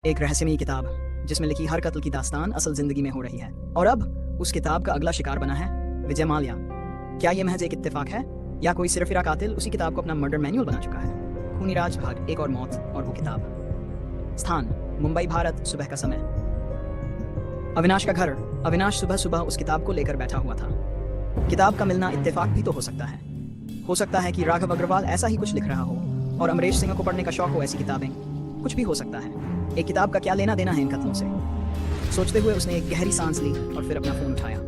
एक रहस्यमयी किताब जिसमें लिखी हर कत्ल की दास्तान असल जिंदगी में हो रही है। और अब उस किताब का अगला शिकार बना है विजय माल्या। क्या ये महज एक इत्तेफाक है या कोई सिरफिरा कातिल उसी किताब को अपना मर्डर मैन्युअल बना चुका है? खूनी राज भाग एक और मौत और वो किताब। स्थान मुंबई भारत। सुबह का समय। अविनाश का घर। अविनाश सुबह सुबह उस किताब को लेकर बैठा हुआ था। किताब का मिलना इत्तेफाक भी तो हो सकता है। हो सकता है कि राघव अग्रवाल ऐसा ही कुछ लिख रहा हो और अमरीश सिंह को पढ़ने का शौक हो ऐसी किताबें। कुछ भी हो सकता है। एक किताब का क्या लेना देना है इन कत्लों से? सोचते हुए उसने एक गहरी सांस ली और फिर अपना फोन उठाया।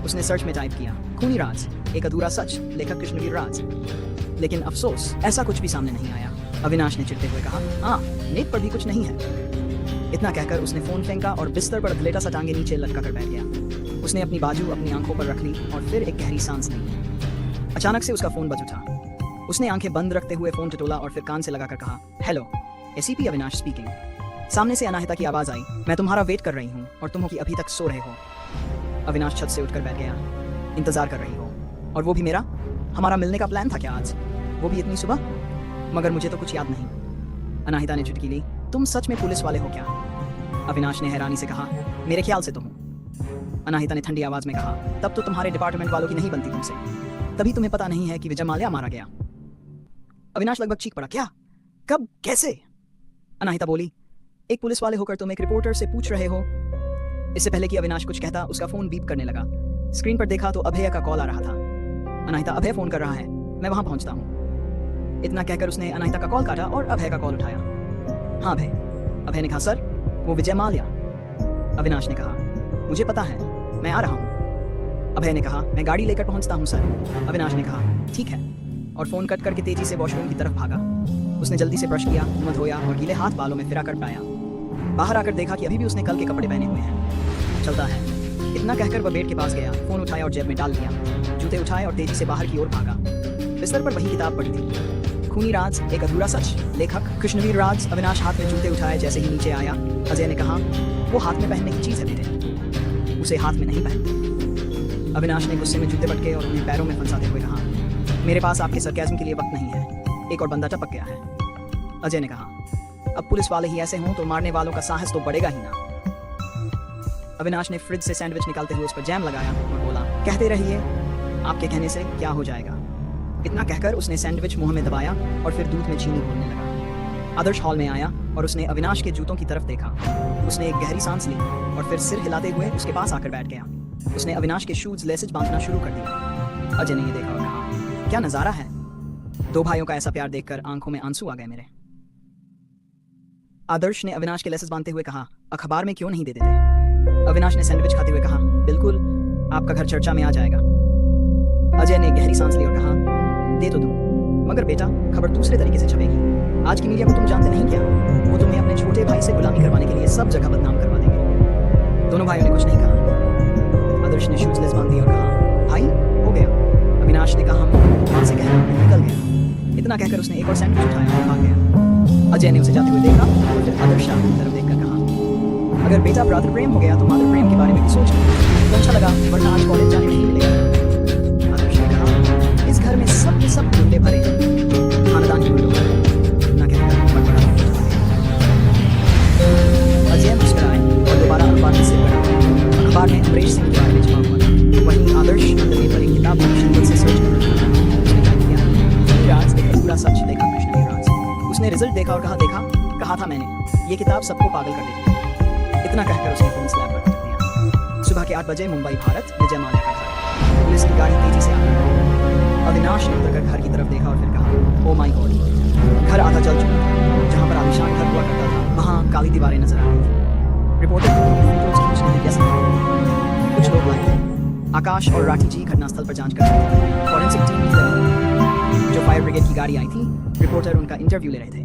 उसने सर्च में टाइप किया खूनी राज एक अधूरा सच, लेखक कृष्णवीर राज। लेकिन अफसोस ऐसा कुछ भी सामने नहीं आया। अविनाश ने चिढ़ते हुए कहा, हाँ नेट पर भी कुछ नहीं है। इतना कहकर उसने फोन फेंका और बिस्तर पर अधलेटा सा टांगे नीचे लटका कर बैठ गया। उसने अपनी बाजू अपनी आंखों पर रख ली और फिर एक गहरी सांस ली। अचानक से उसका फोन बज उठा। उसने आंखें बंद रखते हुए फोन टटोला और फिर कान से लगाकर कहा, हेलो, एसीपी अविनाश स्पीकिंग। सामने से अनाहिता की आवाज आई, मैं तुम्हारा वेट कर रही हूँ और तुम हो कि अभी तक सो रहे हो। अविनाश छत से उठकर बैठ गया। इंतजार कर रही हो? और वो भी मेरा? हमारा मिलने का प्लान था क्या आज? वो भी इतनी सुबह? मगर मुझे तो कुछ याद नहीं। अनाहिता ने चुटकी ली, तुम सच में पुलिस वाले हो क्या? अविनाश ने हैरानी से कहा, मेरे ख्याल से तो हूँ। अनाहिता ने ठंडी आवाज में कहा, तब तो तुम्हारे डिपार्टमेंट वालों की नहीं बनती तुमसे। तभी तुम्हें पता नहीं है कि विजय माल्या मारा गया। अविनाश लगभग चीख पड़ा, क्या? कब? कैसे? अनाहिता बोली, एक पुलिस वाले होकर तुम एक रिपोर्टर से पूछ रहे हो। इससे पहले कि अविनाश कुछ कहता उसका फोन बीप करने लगा। स्क्रीन पर देखा तो अभय का कॉल आ रहा था। अनाहिता, अभय फोन कर रहा है, मैं वहां पहुंचता हूं। इतना कहकर उसने अनाहिता का कॉल काटा और अभय का कॉल उठाया। हाँ अभय। अभय ने कहा, सर वो विजय माल्या। अविनाश ने कहा, मुझे पता है, मैं आ रहा हूँ। अभय ने कहा, मैं गाड़ी लेकर पहुंचता हूँ सर। अविनाश ने कहा, ठीक है, और फोन कट करके तेजी से वॉशरूम की तरफ भागा। उसने जल्दी से ब्रश किया, मुंह धोया और गीले हाथ बालों में फिरा कर पाया। बाहर आकर देखा कि अभी भी उसने कल के कपड़े पहने हुए हैं। चलता है, इतना कहकर वह बेड के पास गया, फोन उठाया और जेब में डाल दिया। जूते उठाए और तेजी से बाहर की ओर भागा। बिस्तर पर वही किताब पड़ी थी, खूनी राज एक अधूरा सच, लेखक कृष्णवीर राज। अविनाश हाथ में जूते उठाए जैसे ही नीचे आया, अजय ने कहा, वो हाथ में पहनने की चीज है बेटे, उसे हाथ में नहीं पहनते। अविनाश ने गुस्से में जूते पटके और उन्हें पैरों में फंसाते हुए कहा, मेरे पास आपके सरकाज़म के लिए वक्त नहीं है, एक और बंदा टपक गया है। अजय ने कहा, अब पुलिस वाले ही ऐसे हों तो मारने वालों का साहस तो बढ़ेगा ही ना। अविनाश ने फ्रिज से सैंडविच निकालते हुए उस पर जैम लगाया और बोला, कहते रहिए, आपके कहने से क्या हो जाएगा। इतना कहकर उसने सैंडविच मुंह में दबाया और फिर दूध में चीनी घोलने लगा। आदर्श हॉल में आया और उसने अविनाश के जूतों की तरफ देखा। उसने एक गहरी सांस ली और फिर सिर हिलाते हुए उसके पास आकर बैठ गया। उसने अविनाश के शूज लेसेज बांधना शुरू कर दिया। अजय ने ये देखा और कहा, क्या नजारा है। दो भाइयों का ऐसा प्यार देखकर आंखों में आंसू आ गए मेरे। आदर्श ने अविनाश के लेसेस बांधते हुए कहा, अखबार में क्यों नहीं दे देते? अविनाश ने सैंडविच खाते हुए कहा, बिल्कुल, आपका घर चर्चा में आ जाएगा। अजय ने गहरी सांस ली और कहा, दे तो दो, मगर बेटा खबर दूसरे तरीके से छपेगी। आज की मीडिया को तुम जानते नहीं क्या, वो तुम्हें अपने छोटे भाई से गुलामी करवाने के लिए सब जगह बदनाम करवा देंगे। दोनों भाइयों ने कुछ नहीं कहा। आदर्श ने शूज लेस बांध दिए और कहा, भाई हो गया। अविनाश ने कहा, हम वहां से कहना निकल गया। इतना कहकर उसने एक और सैंडविच उठाया और भाग गया। अजय ने उसे जाते हुए देखा और फिर आदर्श की तरफ देखकर कहा, अगर बेटा भ्रातृ प्रेम हो गया तो मातृ प्रेम के बारे में भी सोच लो। तो अच्छा लगा, वरना आज कॉलेज जाने नहीं मिलेगा। आदर्श ने कहा, इस घर में सब के सब गुंडे भरे हैं, खानदान की गुंडों भरे। ना कहकर बड़बड़ा। अजय मुस्कुराए और दोबारा अखबार में सिर बढ़ा। अखबार में अमरीश सिंह के बारे में छपा हुआ था। वहीं आदर्श अंदर पर एक किताब मुश्किल से सर्च कर उसने टाइप किया, राज एक अधूरा सच, लेखक कृष्णवीर राज। उसने रिजल्ट देखा और कहा था मैंने, ये किताब सबको पागल कर देगी। इतना कहकर उसने फोन स्लैब पर रख दिया। सुबह के 8 बजे मुंबई भारत, विजय माल्या का घर। पुलिस की गाड़ी तेजी से आ गई। अविनाश ने उतरकर घर की तरफ देखा और फिर कहा, ओ माय गॉड। घर आधा जल चुका था। जहां पर आलिशान घर हुआ करता था वहां काली दीवारें नजर आ रही थी। रिपोर्टर कुछ लोग लाए थे। आकाश और राठी जी घटनास्थल पर जांच कर रहे थे। फॉरेंसिक टीम भी लगी। जो फायर ब्रिगेड की गाड़ी आई थी, रिपोर्टर उनका इंटरव्यू ले रहे थे।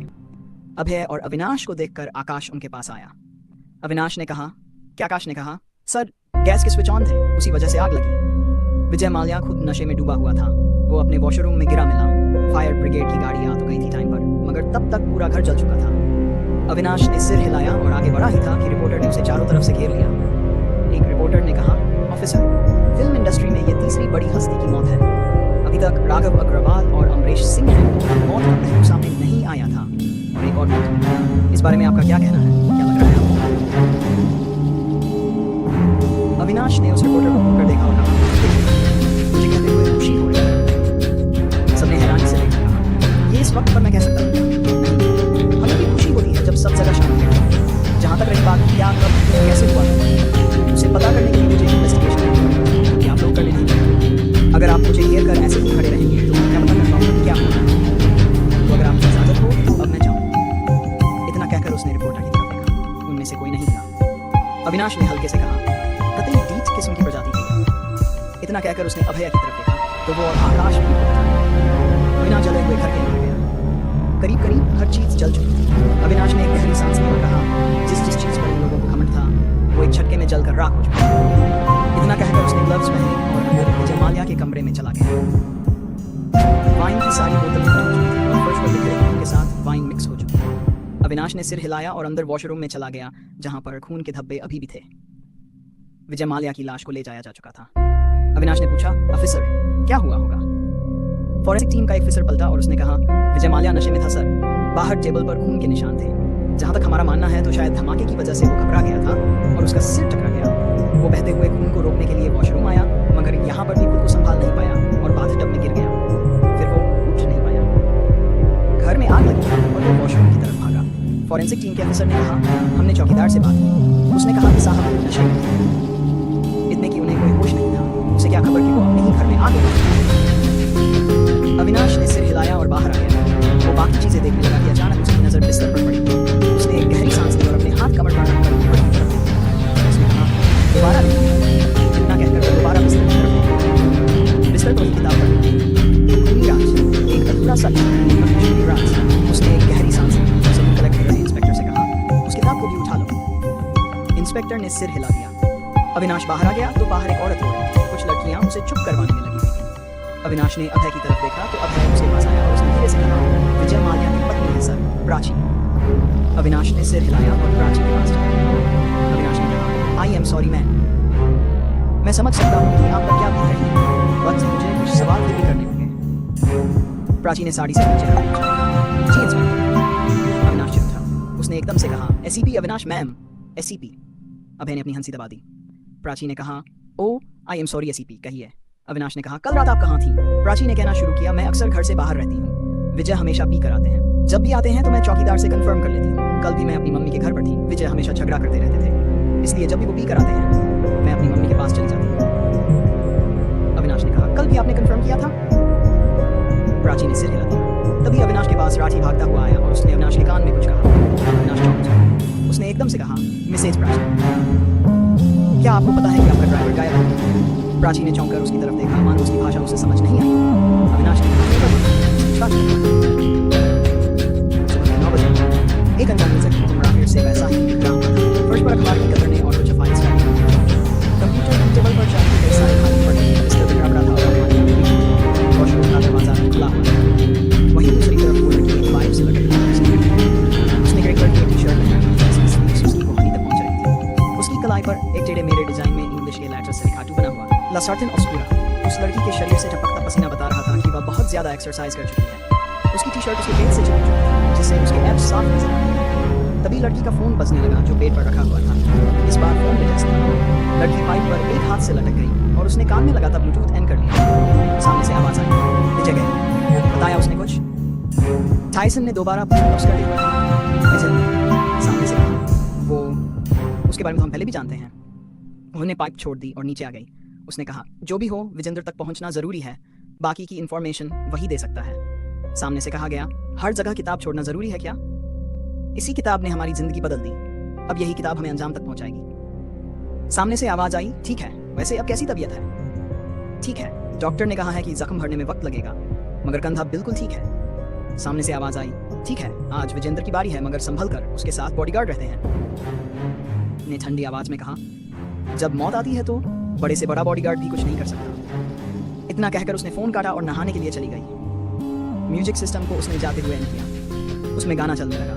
अभय और अविनाश को देखकर आकाश उनके पास आया। अविनाश ने कहा, क्या? आकाश ने कहा, सर गैस के स्विच ऑन थे, उसी वजह से आग लगी। विजय माल्या खुद नशे में डूबा हुआ था। वो अपने वॉशरूम में गिरा मिला। फायर ब्रिगेड की गाड़ी आ तो गई थी टाइम पर, मगर तब तक पूरा घर जल चुका था। अविनाश ने सिर हिलाया और आगे बढ़ा ही था कि रिपोर्टर ने उसे चारों तरफ से घेर लिया। एक रिपोर्टर ने कहा, ऑफिसर, फिल्म इंडस्ट्री में ये तीसरी बड़ी हस्ती की मौत है। अभी तक राघव अग्रवाल और अमरीश सिंह की मौत का पहलू सामने नहीं आया था और एक और मौत। इस बारे में आपका क्या कहना है? क्या बात क्या कब कैसे हुआ उसे पता करने के लिए मुझे इन्वेस्टिगेशन करनी पड़ेगी, क्योंकि आप लोग करने नहीं देंगे। अगर आप मुझे घेर कर ऐसे ही खड़े रहेंगे तो मैं क्या पता कर पाऊंगा क्या हुआ है। तो अगर आपकी इजाजत हो तो अब मैं जाऊँ। इतना कहकर उसने रिपोर्टर की तरफ देखा। उनमें से कोई नहीं हिला। अविनाश ने हल्के से कहा, कतई डीच किस्म की प्रजाति है। इतना कहकर उसने अभय की तरफ देखा तो वो आकाश में पहुंचा। बिना जले हुए घर के अंदर गया। करीब करीब हर चीज जल चुकी थी। अविनाश ने एक गहरी सांस ली और कहा, जिस जिस चीज पर इन लोगों को घमंड था वो एक झटके में जलकर राख हो चुका। इतना कहकर उसने ग्लव्स पहने और अंदर जमालिया के कमरे में चला गया। वाइन की सारी बोतलें टूट चुकी थी और फर्श पर बिखरे खून के साथ वाइन मिक्स हो चुकी थी। अविनाश ने सिर हिलाया और अंदर वॉशरूम में चला गया, जहां पर खून के धब्बे अभी भी थे। विजय माल्या की लाश को ले जाया जा चुका था। अविनाश ने पूछा, ऑफिसर क्या हुआ होगा? फॉरेंसिक टीम का एक ऑफिसर पलटा और उसने कहा, विजय माल्या नशे में था सर। बाहर टेबल पर खून के निशान थे। जहां तक हमारा मानना है तो शायद धमाके की वजह से वो घबरा गया था और उसका सिर टकरा गया। वो बहते हुए खून को रोकने के लिए वॉशरूम आया, मगर यहाँ पर भी खुद को संभाल नहीं पाया और बाथटब में गिर गया। फिर वो उठ नहीं पाया। घर में आग लगी और वो वॉशरूम की तरफ भागा। फॉरेंसिक टीम के ऑफिसर ने कहा, हमने चौकीदार से बात की। उसने कहा कि साहब वो नशे में थे। इतने कि उन्हें कोई होश नहीं था। उसे क्या खबर कि वो अपने ही घर में आग लगी। अविनाश ने सिर हिलाया और बाहर आ गया। वो बाकी चीजें देखने लगा कि अचानक उसकी नजर बिस्तर पर पड़ी। उसने एक गहरी सांस ली और अपने हाथ कमर पर रखकर ऊपर की तरफ देखा। उसने कहा, दोबारा नहीं। इतना कहकर वो दोबारा बिस्तर की तरफ देखा। बिस्तर पर ही किताब पढ़ी। राज एक अधूरा सा राज। उसने एक गहरी सांस ली। सब कलेक्टर ने इंस्पेक्टर से कहा, उस किताब को भी उठा लो। इंस्पेक्टर ने सिर हिला दिया। अविनाश बाहर आ गया तो बाहर एक औरत हो रही थी। कुछ लड़कियां उसे चुप करवाने में लगी हुई थी। अविनाश ने अभय की तरफ देखा तो अभय उसके पास आया और उसने धीरे से कहा, विजय माल्या की पत्नी है सर, प्राची। अविनाश ने सिर हिलाया और प्राची के पास चला। अविनाश ने कहा, आई एम सॉरी मैम। मैं समझ सकता हूँ कि आपका क्या बीत रही है, बट मुझे कुछ सवाल फिर भी करने होंगे। प्राची ने साड़ी से नीचे हाथ पूछा। जी इंस्पेक्टर। अविनाश चुप था। उसने एकदम से कहा, एसीपी अविनाश मैम। एसीपी। अभय ने अपनी हंसी दबा दी। प्राची ने कहा, ओ आई एम सॉरी एसीपी, कहिए। अविनाश ने कहा, कल रात आप कहाँ थी? प्राची ने कहना शुरू किया, मैं अक्सर घर से बाहर रहती हूँ। विजय हमेशा पी कर आते हैं। जब भी आते हैं तो मैं चौकीदार से कंफर्म कर लेती हूँ। कल भी मैं अपनी मम्मी के घर पर थी। विजय हमेशा झगड़ा करते रहते थे, इसलिए जब भी वो पी कर आते हैं मैं अपनी मम्मी के पास चली जाती हूँ। अविनाश ने कहा, कल भी आपने कंफर्म किया था? प्राची ने सिर हिला दिया। तभी अविनाश के पास राठी भागता हुआ आया और उसने अविनाश के कान में कुछ कहा। अविनाश चौंक गया। उसने एकदम से कहा, मिसेज प्राची, क्या आपको पता है कि आपका ड्राइवर गायब है? प्राची ने चौंककर उसकी तरफ देखा, मानो उसकी भाषा उसे समझ नहीं आई। अविनाश ने कहा, सुबह 9 बजे एक अनजान नजर तुमरा फिर से वैसा ही दिखता हुआ था। फर्श पर अखबार की कतरने और कुछ फाइल्स रखी हुई थी। कंप्यूटर की टेबल पर चाकू के सारे खाली पड़े बिस्तर पर गड़बड़ा था और हमारी वॉशरूम का दरवाजा खुला हुआ था। वहीं दूसरी तरफ वो लड़की एक पाइप से लटक रही थी। उसने ग्रे कलर की टी-शर्ट पहनी थी जिसकी स्लीव्स उसकी कोहनी तक पहुंच रही थी। उसकी कलाई पर एक टेढ़े मेढ़े डिजाइन में इंग्लिश के लेटर्स से लिखा टू बना हुआ ला सर्टेन ऑब्सक्यूरा। उस लड़की के शरीर से टपकता पसीना बता रहा था कि वह बहुत ज्यादा एक्सरसाइज कर चुकी है। उसकी टी-शर्ट उसके पेट से चिपक चुकी थी, जिससे उसके एब्स साफ नजर आ रहे थे। तभी लड़की का फोन बजने लगा जो पेट पर रखा हुआ था। इस बार फोन में टेस्ट था। लड़की पाइप पर एक हाथ से लटक गई और उसने कान में लगा था ब्लूटूथ एन कर लिया। सामने से आवाज आई, विजय गए। बताया उसने कुछ। टाइसन ने दोबारा पुश कर दिया। सामने से कहा, वो उसके बारे में तो हम पहले भी जानते हैं। उन्होंने पाइप छोड़ दी और नीचे आ गई। उसने कहा, जो भी हो विजेंद्र तक पहुंचना जरूरी है, बाकी की इंफॉर्मेशन वही दे सकता है। सामने से कहा गया, हर जगह किताब छोड़ना जरूरी है क्या? इसी किताब ने हमारी जिंदगी बदल दी। अब यही किताब हमें अंजाम तक पहुंचाएगी। सामने से आवाज आई, ठीक है, वैसे अब कैसी तबीयत है? ठीक है, डॉक्टर ने कहा है कि जख्म भरने में वक्त लगेगा, मगर कंधा बिल्कुल ठीक है। सामने से आवाज आई, ठीक है, आज विजेंद्र की बारी है, मगर संभल कर, उसके साथ बॉडीगार्ड रहते हैं। ने ठंडी आवाज में कहा, जब मौत आती है तो बड़े से बड़ा बॉडीगार्ड भी कुछ नहीं कर सकता। इतना कहकर उसने फोन काटा और नहाने के लिए चली गई। म्यूजिक सिस्टम को उसने जाते हुए एंड किया। उसमें गाना चलने लगा,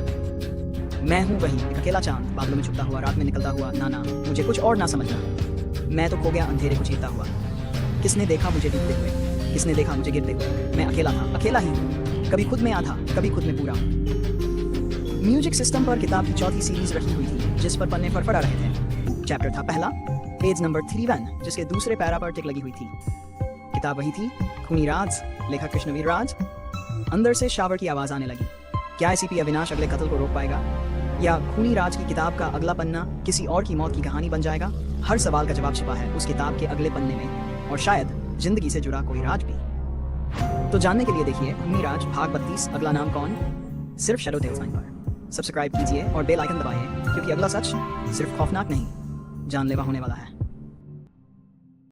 मैं हूँ वही एक अकेला चांद, बादलों में छुपता हुआ, रात में निकलता हुआ, नाना मुझे कुछ और ना समझना, मैं तो खो गया अंधेरे को चीरता हुआ। किसने देखा मुझे डूबते हुए, किसने देखा मुझे गिरते हुए, मैं अकेला था, अकेला ही हूँ, कभी खुद में आधा, कभी खुद में पूरा। म्यूजिक सिस्टम पर किताब की चौथी सीरीज रखी हुई थी, जिस पर पन्ने फड़फड़ा रहे थे। चैप्टर था पहला, पेज नंबर 31, जिसके दूसरे पैरा पर टिक लगी हुई थी। किताब वही थी, खूनी राज, लेखक कृष्णवीर राज। अंदर से शावर की आवाज आने लगी। क्या एसीपी अविनाश अगले कत्ल को रोक पाएगा? या खूनी राज की किताब का अगला पन्ना किसी और की मौत की कहानी बन जाएगा? हर सवाल का जवाब छिपा है उस किताब के अगले पन्ने में, और शायद जिंदगी से जुड़ा कोई राज भी। तो जानने के लिए देखिए खूनी राज भाग 32 अगला नाम कौन, सिर्फ शैडो टेल्स 9 पर। सब्सक्राइब कीजिए और बेल आइकन दबाइए, क्योंकि अगला सच सिर्फ खौफनाक नहीं, जानलेवा होने वाला है।